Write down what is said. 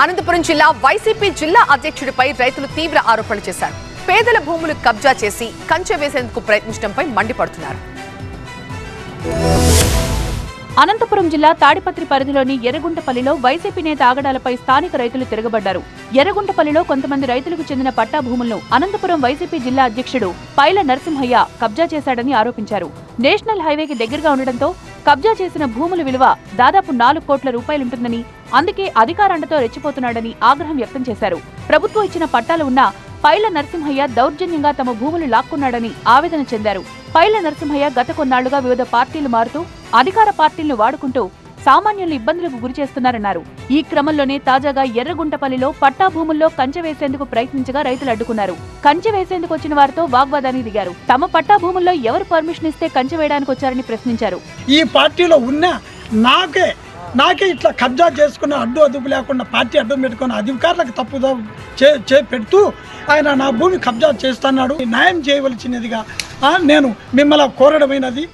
అనంతపురం జిల్లా వైసీపీ జిల్లా అధ్యక్షుడిపై రైతులు తీవ్ర ఆరోపణలు చేశారు. పేదల భూములు కబ్జా చేసి కంచె వేసేందుకు ప్రయత్నించడంపై మండిపడుతున్నారు. అనంతపురం జిల్లా తాడిపత్రి పరిధిలోని ఎర్రగుంటపల్లిలో వైసీపీ నేత ఆగడాలపై స్థానిక రైతులు తిరగబడ్డారు. ఎర్రగుంటపల్లిలో కొంతమంది రైతులకు చెందిన పట్టా భూములను అనంతపురం వైసీపీ జిల్లా అధ్యక్షుడు పైల నరసింహయ్య కబ్జా చేశాడని ఆరోపించారు. నేషనల్ హైవేకి దగ్గరగా ఉండడంతో కబ్జా చేసిన భూముల విలువ దాదాపు 4 కోట్ల రూపాయలుంటుందని, అందుకే అధికారండతో రెచ్చిపోతున్నాడని ఆగ్రహం వ్యక్తం చేశారు. ప్రభుత్వం ఇచ్చిన పట్టాలు ఉన్నా పైల నరసింహయ్య దౌర్జన్యంగా తమ భూములు లాక్కున్నాడని ఆవేదన చెందారు. పైల నరసింహయ్య గత కొన్నాళ్లుగా వివిధ పార్టీలు మారుతూ అధికార పార్టీలను వాడుకుంటూ సామాన్యులు ఇబ్బందులకు గురిచేస్తున్నారన్నారు. ఈ క్రమంలోనే తాజాగా ఎర్రగుంటపల్లిలో పట్టా భూముల్లో కంచె వేసేందుకు ప్రయత్నించగా రైతులు అడ్డుకున్నారు. కంచె వేసేందుకు వచ్చిన వారితో వాగ్వాదానికి దిగారు. తమ పట్టా భూముల్లో ఎవరు పర్మిషన్ ఇస్తే కంచె వేయడానికి వచ్చారని ప్రశ్నించారు. ఈ పార్టీలో ఉన్న నాకే ఇట్లా కబ్జా చేసుకున్న అదుపు లేకుండా పార్టీ అడ్డం పెట్టుకున్న అధికారులకు తప్పుదో పెడుతూ ఆయన నా భూమి కబ్జా చేస్తున్నాడు. న్యాయం చేయవలసినదిగా నేను మిమ్మల్ని కోరడమైనది.